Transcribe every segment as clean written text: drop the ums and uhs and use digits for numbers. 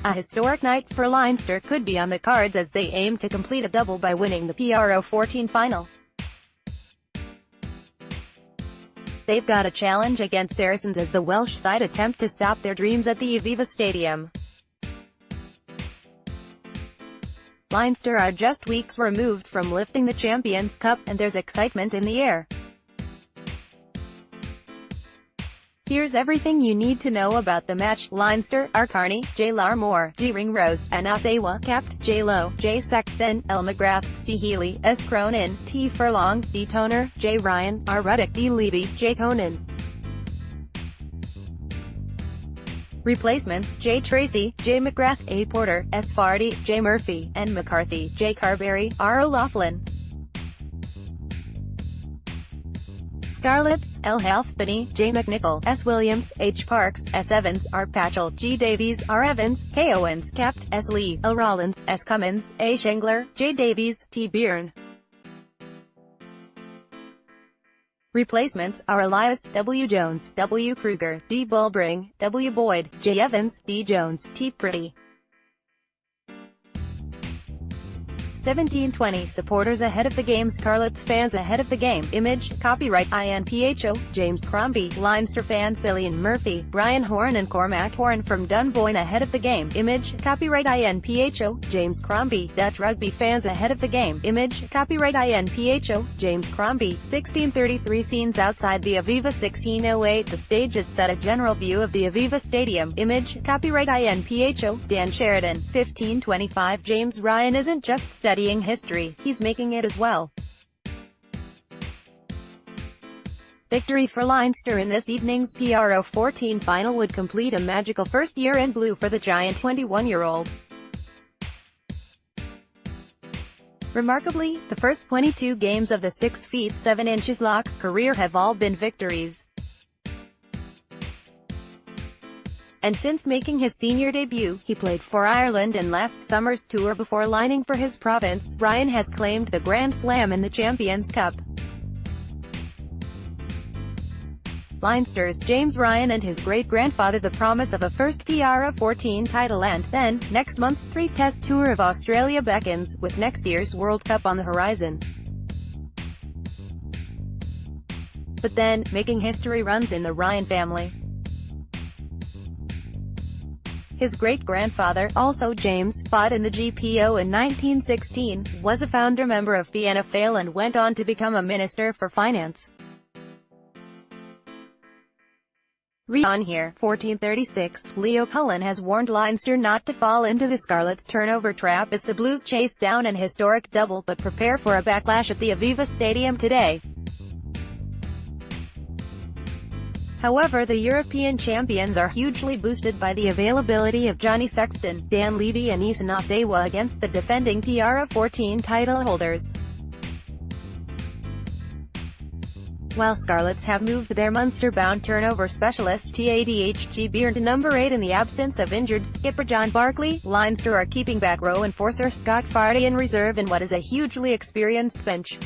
A historic night for Leinster could be on the cards as they aim to complete a double by winning the PRO14 final. They've got a challenge against Saracens as the Welsh side attempt to stop their dreams at the Aviva Stadium. Leinster are just weeks removed from lifting the Champions Cup, and there's excitement in the air. Here's everything you need to know about the match. Leinster are Kearney, J. Larmour, G. Ringrose, and Nacewa, capt. J. Lowe, J. Sexton, L. McGrath, C. Healy, S. Cronin, T. Furlong, D. Toner, J. Ryan, R. Ruddock, D. Levy, J. Conan. Replacements: J. Tracy, J. McGrath, A. Porter, S. Fardy, J. Murphy, N. McCarthy, J. Carberry, R. O'Loughlin. Scarlets: L. Halfpenny, J. McNichol, S. Williams, H. Parks, S. Evans, R. Patchell, G. Davies, R. Evans, K. Owens, capt. S. Lee, L. Rollins, S. Cummins, A. Shengler, J. Davies, T. Byrne. Replacements are Elias, W. Jones, W. Kruger, D. Bulbring, W. Boyd, J. Evans, D. Jones, T. Pretty. 1720 supporters ahead of the game. Scarlets fans ahead of the game. Image, copyright INPHO, James Crombie. Leinster fans Cillian Murphy, Brian Horn and Cormac Horn from Dunboyne ahead of the game. Image, copyright INPHO, James Crombie. Dutch rugby fans ahead of the game. Image, copyright INPHO, James Crombie. 1633 scenes outside the Aviva. 1608 the stage is set. A general view of the Aviva Stadium. Image, copyright INPHO, Dan Sheridan. 1525 James Ryan isn't just studying history, he's making it as well. Victory for Leinster in this evening's PRO14 final would complete a magical first year in blue for the giant 21-year-old. Remarkably, the first 22 games of the 6 feet 7 inches lock's career have all been victories. And since making his senior debut, he played for Ireland and last summer's tour before lining for his province. Ryan has claimed the Grand Slam in the Champions Cup. Leinster's James Ryan and his great-grandfather the promise of a first PRO14 title, and then, next month's 3-test tour of Australia beckons, with next year's World Cup on the horizon. But then, making history runs in the Ryan family. His great-grandfather, also James, fought in the GPO in 1916, was a founder member of Fianna Fáil and went on to become a Minister for Finance. On here, 1436, Leo Cullen has warned Leinster not to fall into the Scarlets' turnover trap as the Blues chase down an historic double but prepare for a backlash at the Aviva Stadium today. However, the European champions are hugely boosted by the availability of Johnny Sexton, Dan Levy and Isa Nacewa against the defending PRO14 title holders. While Scarlets have moved their Munster-bound turnover specialist Tadhg Byrne to number 8 in the absence of injured skipper John Barclay, Leinster are keeping back row enforcer Scott Fardy in reserve in what is a hugely experienced bench.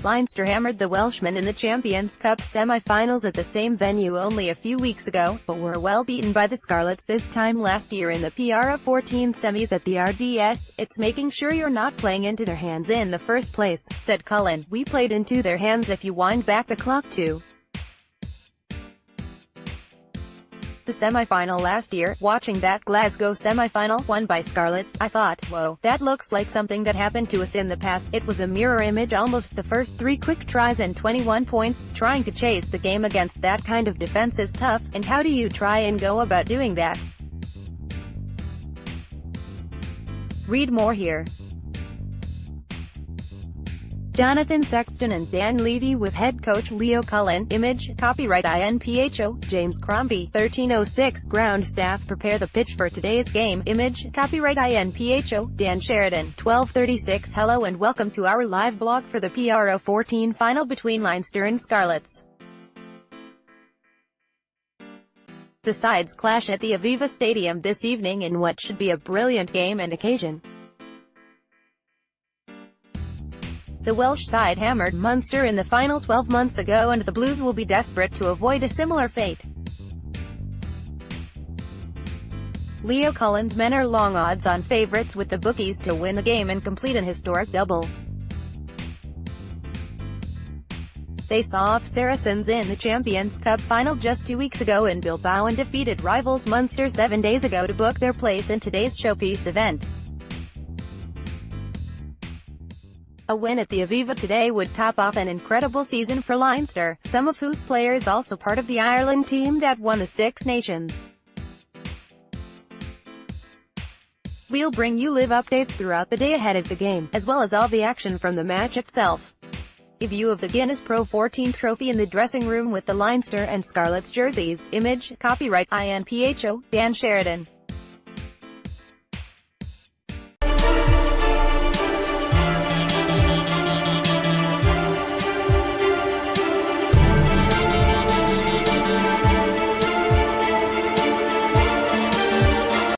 Leinster hammered the Welshmen in the Champions Cup semi-finals at the same venue only a few weeks ago, but were well beaten by the Scarlets this time last year in the PRO14 semis at the RDS. "It's making sure you're not playing into their hands in the first place," said Cullen. "We played into their hands if you wind back the clock too." The semi-final last year, watching that Glasgow semi-final, won by Scarlets, I thought, whoa, that looks like something that happened to us in the past. It was a mirror image almost. The first 3 quick tries and 21 points. Trying to chase the game against that kind of defense is tough, and how do you try and go about doing that? Read more here. Jonathan Sexton and Dan Levy with head coach Leo Cullen. Image, copyright INPHO, James Crombie. 1306 ground staff prepare the pitch for today's game. Image, copyright INPHO, Dan Sheridan. 1236 Hello and welcome to our live blog for the PRO14 final between Leinster and Scarlets. The sides clash at the Aviva Stadium this evening in what should be a brilliant game and occasion. The Welsh side hammered Munster in the final 12 months ago, and the Blues will be desperate to avoid a similar fate. Leo Cullen's men are long odds-on favourites with the bookies to win the game and complete an historic double. They saw off Saracens in the Champions Cup final just 2 weeks ago in Bilbao and defeated rivals Munster 7 days ago to book their place in today's showpiece event. A win at the Aviva today would top off an incredible season for Leinster, some of whose players also part of the Ireland team that won the Six Nations. We'll bring you live updates throughout the day ahead of the game, as well as all the action from the match itself. A view of the Guinness Pro 14 trophy in the dressing room with the Leinster and Scarlets jerseys. Image, copyright INPHO, Dan Sheridan.